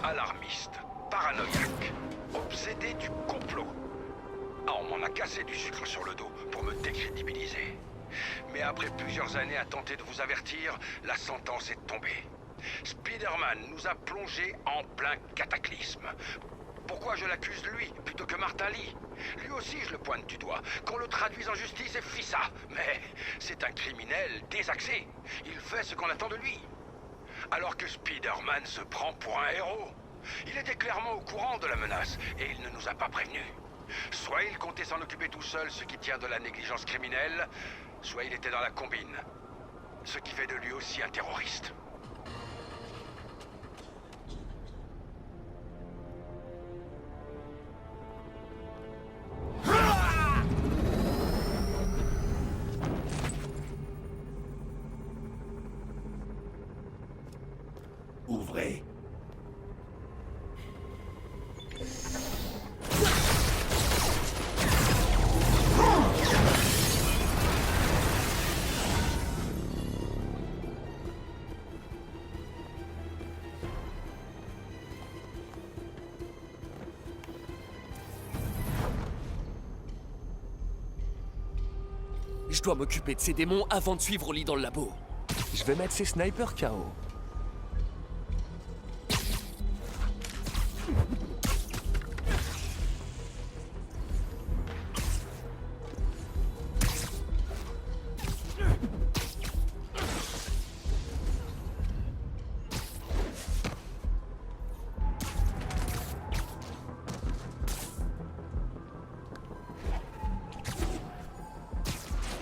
alarmiste, paranoïaque, obsédé du complot. Ah, on m'en a cassé du sucre sur le dos pour me décrédibiliser. Mais après plusieurs années à tenter de vous avertir, la sentence est tombée. Spider-Man nous a plongés en plein cataclysme. Pourquoi je l'accuse lui, plutôt que Martin Lee? Lui aussi je le pointe du doigt, qu'on le traduise en justice et fissa. Mais c'est un criminel désaxé. Il fait ce qu'on attend de lui. Alors que Spider-Man se prend pour un héros. Il était clairement au courant de la menace, et il ne nous a pas prévenus. Soit il comptait s'en occuper tout seul, ce qui tient de la négligence criminelle, soit il était dans la combine. Ce qui fait de lui aussi un terroriste. Ouvrez. Je dois m'occuper de ces démons avant de suivre Lee dans le labo. Je vais mettre ces snipers KO.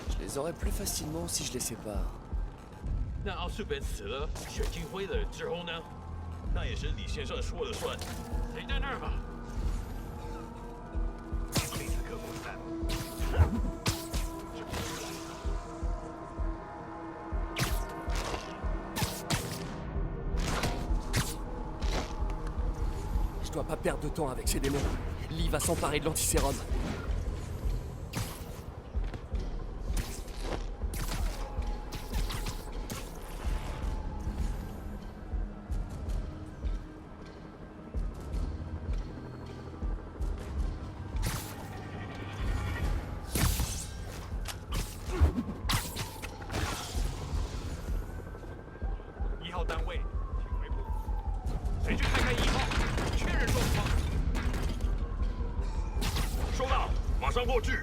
Je les aurais plus facilement si je les sépare. 那奥斯本死了，血金灰了之后呢？那也是李先生说了算。谁在那儿吧？贝斯克滚蛋！ Je dois pas perdre de temps avec ces démons. Lee va s'emparer de l'antisérum.一号单位，请回部。谁去看看一号？确认状况。收到，马上过去。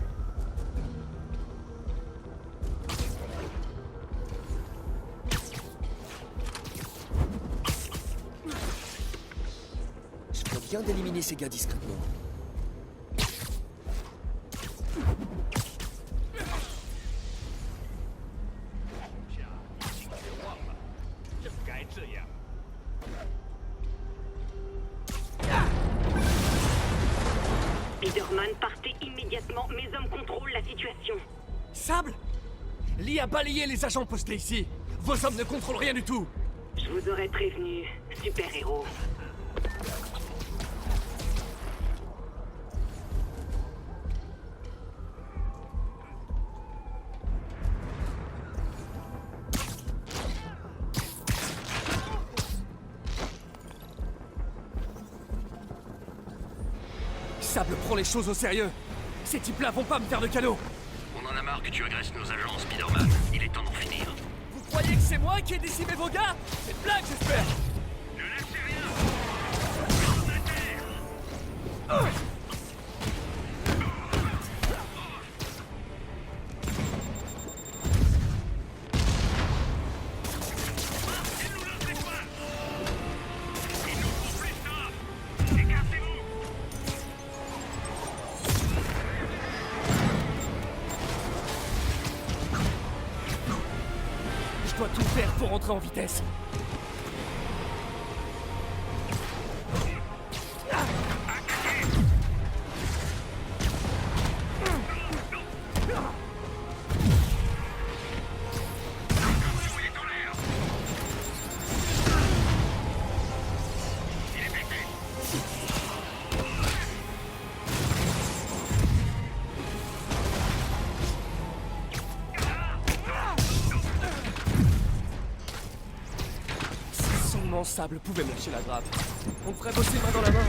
Je ferais bien d'éliminer ces gars discrètement. 下已经绝望了，就该这样。 Spider-Man, partez immédiatement. Mes hommes contrôlent la situation. Sable! Lee a balayé les agents postés ici. Vos hommes ne contrôlent rien du tout. Je vous aurais prévenu. Super-héros. Sable prend les choses au sérieux. Ces types-là vont pas me faire de cadeaux. On en a marre que tu agresses nos agents, Spider-Man. Il est temps d'en finir. Vous croyez que c'est moi qui ai décimé vos gars? C'est une blague, j'espère. Ne lâchez rien! Sur la terre! Et nous lancez pas! Il nous faut plus ça! Décassez-vous! Je dois tout faire pour entrer en vitesse. Il est en l'air! Il est pété! agent Sable pouvait me lâcher la grappe. On devrait bosser main dans la main.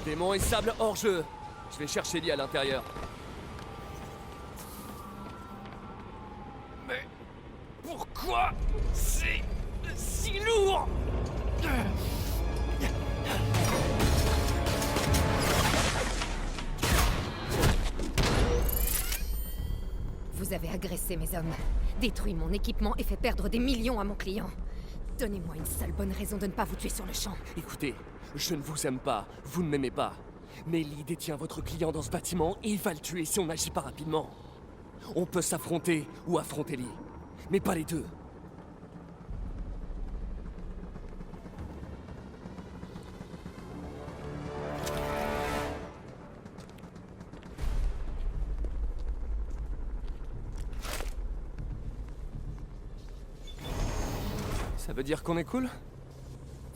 Démon et Sable hors jeu. Je vais chercher Lee à l'intérieur. Mais pourquoi c'est si lourd? Vous avez agressé mes hommes, détruit mon équipement et fait perdre des millions à mon client. Donnez-moi une seule bonne raison de ne pas vous tuer sur le champ. Écoutez, je ne vous aime pas, vous ne m'aimez pas. Mais Lee détient votre client dans ce bâtiment et il va le tuer si on n'agit pas rapidement. On peut s'affronter ou affronter Lee, mais pas les deux. Ça veut dire qu'on est cool?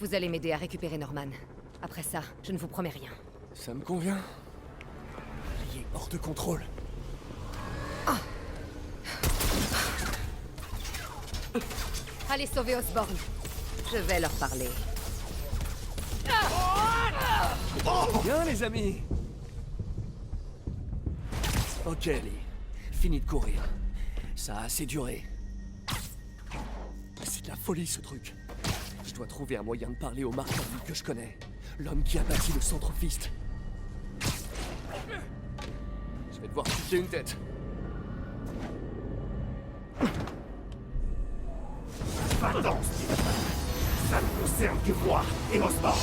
Vous allez m'aider à récupérer Norman. Après ça, je ne vous promets rien. Ça me convient. Lee est hors de contrôle. Allez sauver Osborn. Je vais leur parler. Bien les amis. Ok Lee, fini de courir. Ça a assez duré. C'est de la folie ce truc. Je dois trouver un moyen de parler au marqueur de vie que je connais. L'homme qui a bâti le centre-fist. Je vais devoir piquer une tête. Va-t'en, Steve. Ça ne concerne que moi et Osborn.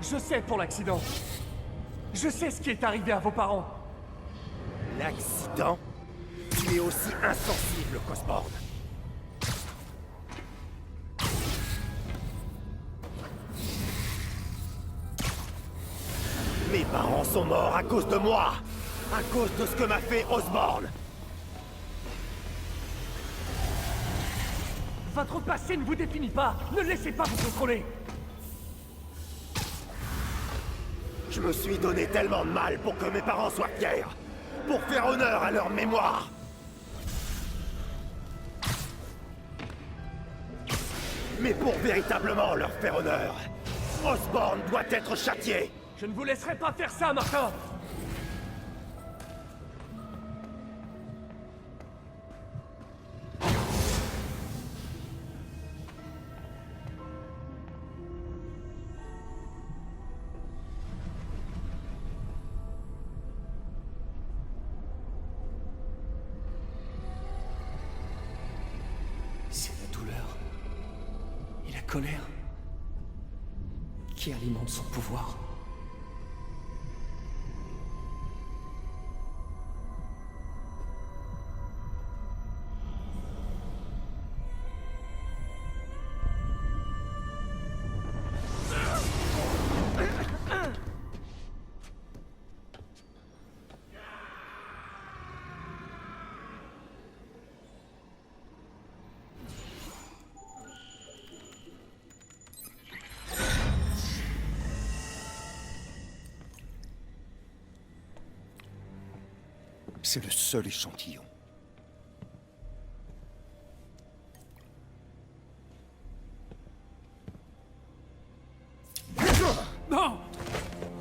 Je sais pour l'accident. Je sais ce qui est arrivé à vos parents. L'accident? Tu es aussi insensible qu'Osborn. Mes parents sont morts à cause de moi! À cause de ce que m'a fait Osborn! Votre passé ne vous définit pas. Ne laissez pas vous contrôler. Je me suis donné tellement de mal pour que mes parents soient fiers! Pour faire honneur à leur mémoire! Mais pour véritablement leur faire honneur, Osborn doit être châtié! Je ne vous laisserai pas faire ça, Martin. C'est la douleur et la colère qui alimentent son pouvoir. C'est le seul échantillon. Non!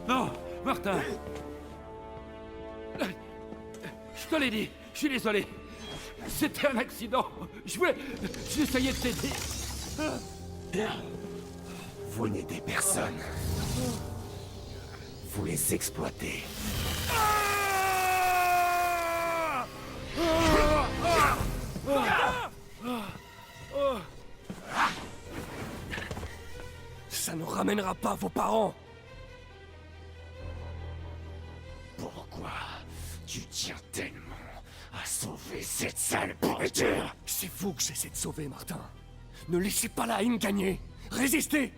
Non! Martin! Je te l'ai dit, je suis désolé. C'était un accident. J'essayais de t'aider. Vous n'aidez personne. Vous les exploitez. Ça ne ramènera pas vos parents. Pourquoi tu tiens tellement à sauver cette sale pourriture? C'est vous que j'essaie de sauver, Martin. Ne laissez pas la haine gagner. Résistez.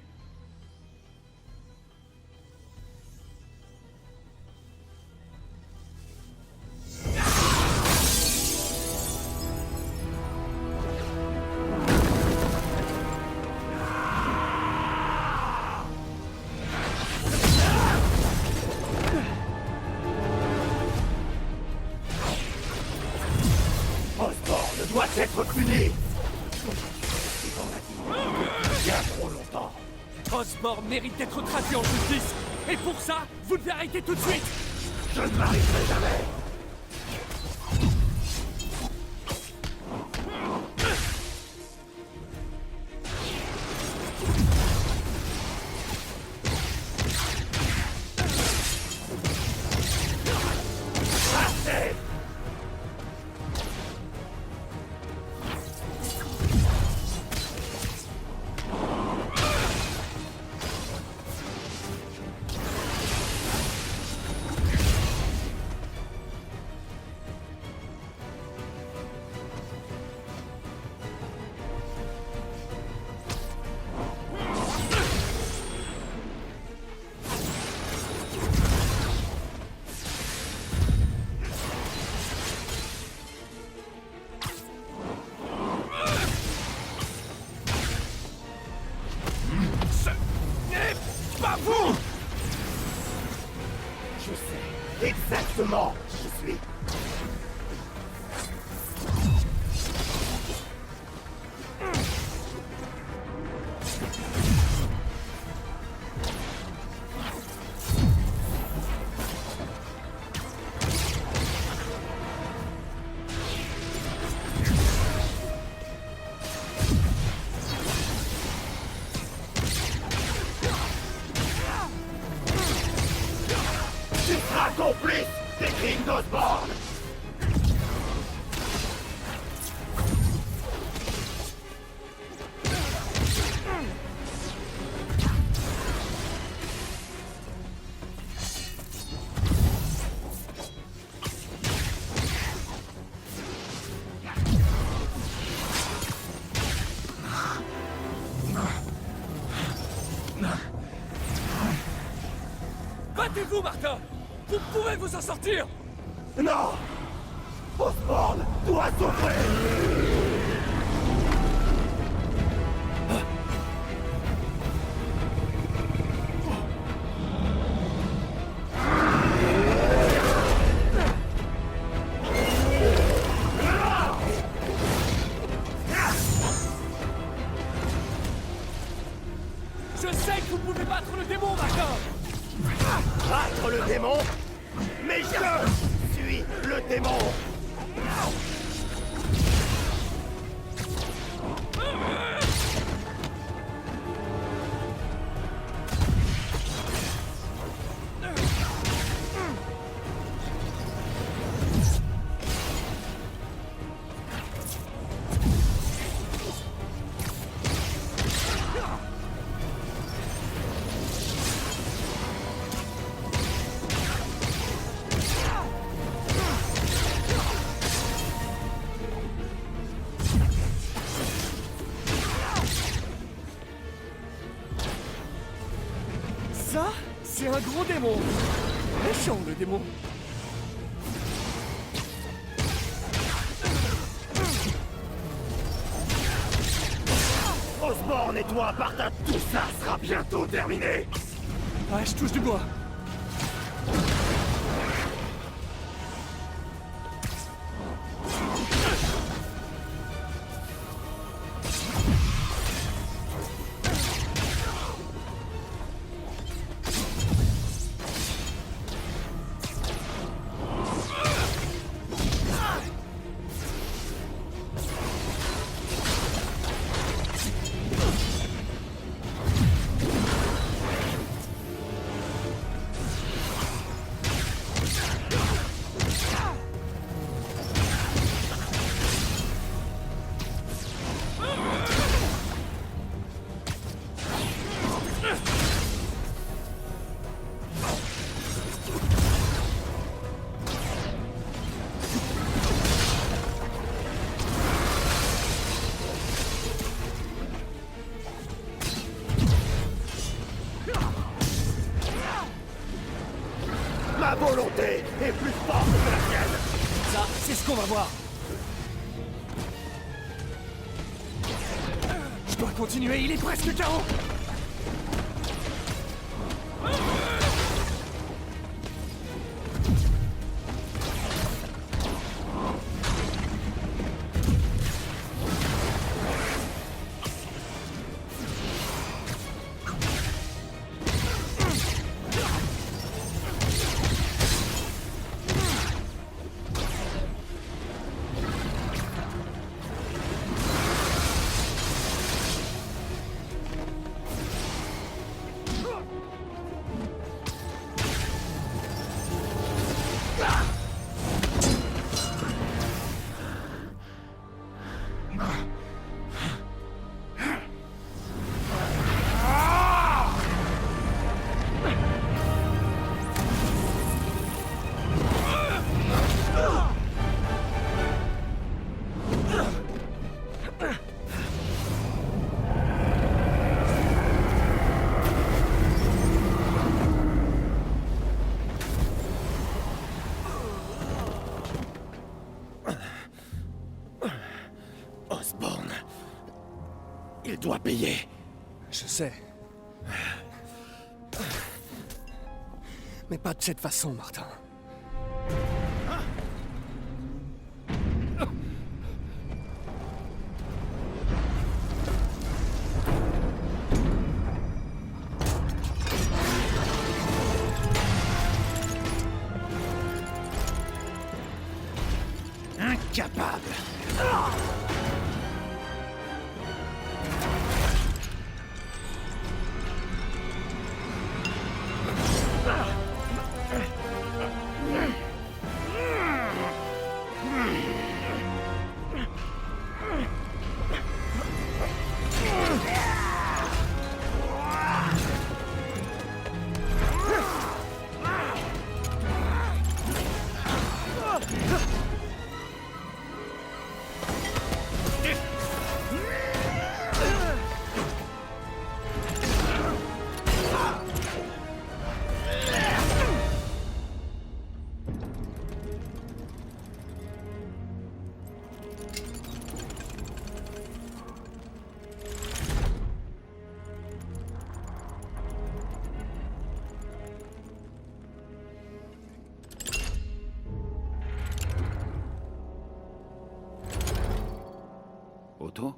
Osborn mérite d'être traduit en justice. Et pour ça, vous devez arrêter tout de suite. Je ne m'arrêterai jamais. Assez. Je sais exactement qui je suis. Tu seras complice des crimes d'Osborn. Battez-vous, Martin. Vous pouvez vous en sortir. Non! Osborn doit souffrir! Je sais que vous pouvez battre le démon, Martin. Battre le démon? Mais je suis le démon! Ça, c'est un gros démon. Méchant, le démon. Osborn et toi partagent, tout ça sera bientôt terminé! Ah, je touche du bois. Ma volonté est plus forte que la tienne! Ça, c'est ce qu'on va voir. Je dois continuer, il est presque KO. payer. Je sais. Mais pas de cette façon, Martin. Incapable. Otto?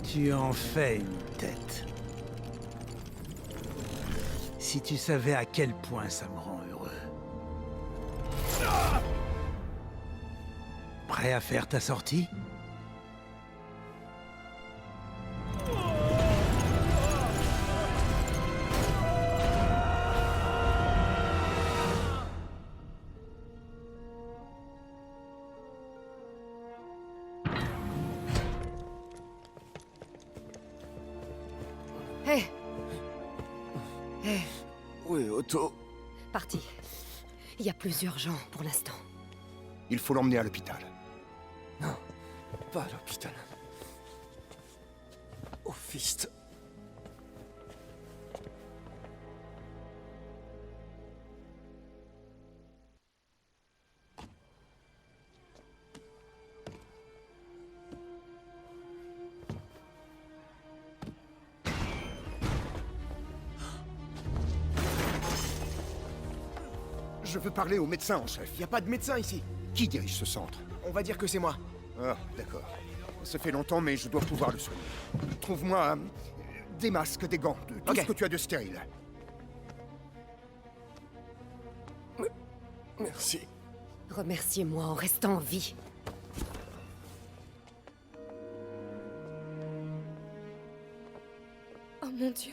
Tu en fais une tête. Si tu savais à quel point ça me rend heureux. Prêt à faire ta sortie? Hé! Hé! Oui, Otto. Parti. Il y a plus urgent pour l'instant. Il faut l'emmener à l'hôpital. Non, pas à l'hôpital. Au Fist. Je veux parler au médecin en chef. Y a pas de médecin ici. Qui dirige ce centre? On va dire que c'est moi. Ah, d'accord. Ça fait longtemps, mais je dois pouvoir le soigner. Trouve-moi des masques, des gants, tout ce que tu as de stérile. Merci. Remerciez-moi en restant en vie. Oh mon Dieu.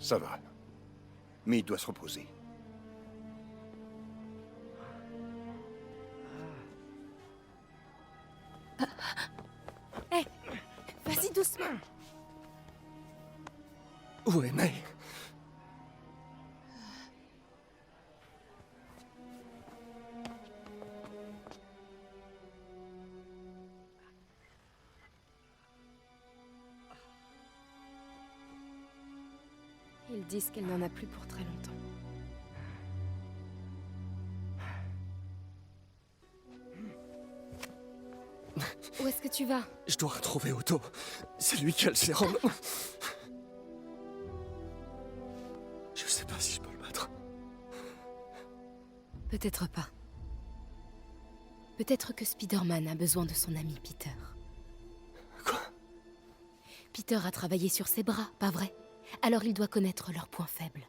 Ça va. Mais il doit se reposer. Hé! Vas-y doucement. Où est May? Ils disent qu'elle n'en a plus pour très longtemps. Où est-ce que tu vas? Je dois retrouver Otto. C'est lui qui a le sérum. Je sais pas si je peux le battre. Peut-être pas. Peut-être que Spider-Man a besoin de son ami Peter. Quoi? Peter a travaillé sur ses bras, pas vrai? Alors il doit connaître leurs points faibles.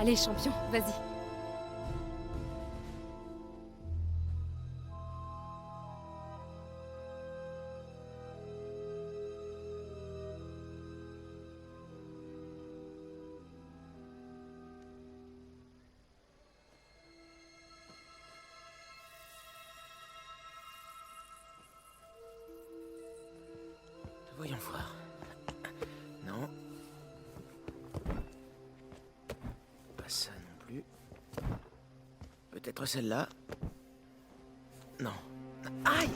Allez, champion, vas-y. Voyons voir. Non. Pas ça non plus. Peut-être celle-là. Non. Aïe!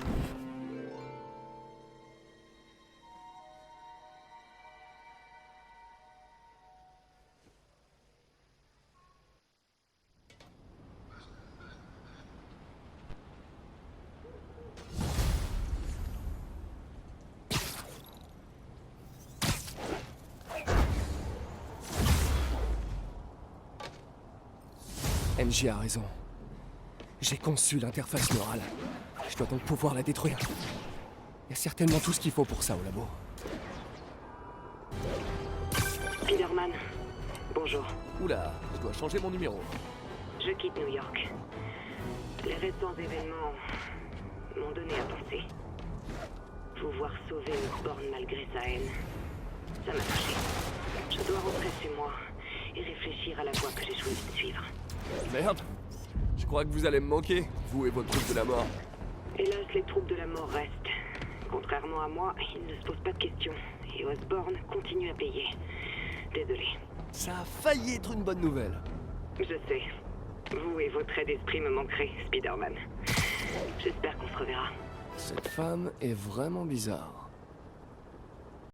MJ a raison. J'ai conçu l'interface neurale. Je dois donc pouvoir la détruire. Il y a certainement tout ce qu'il faut pour ça au labo. Spider-Man, bonjour. Oula, je dois changer mon numéro. Je quitte New York. Les récents événements m'ont donné à penser. Vous voir sauver Osborn malgré sa haine, ça m'a touché. Je dois rentrer chez moi et réfléchir à la voie que j'ai choisi de suivre. Merde. Je crois que vous allez me manquer, vous et vos troupes de la mort. Hélas, les troupes de la mort restent. Contrairement à moi, ils ne se posent pas de questions. Et Osborn continue à payer. Désolé. Ça a failli être une bonne nouvelle. Je sais. Vous et vos traits d'esprit me manquerez, Spider-Man. J'espère qu'on se reverra. Cette femme est vraiment bizarre.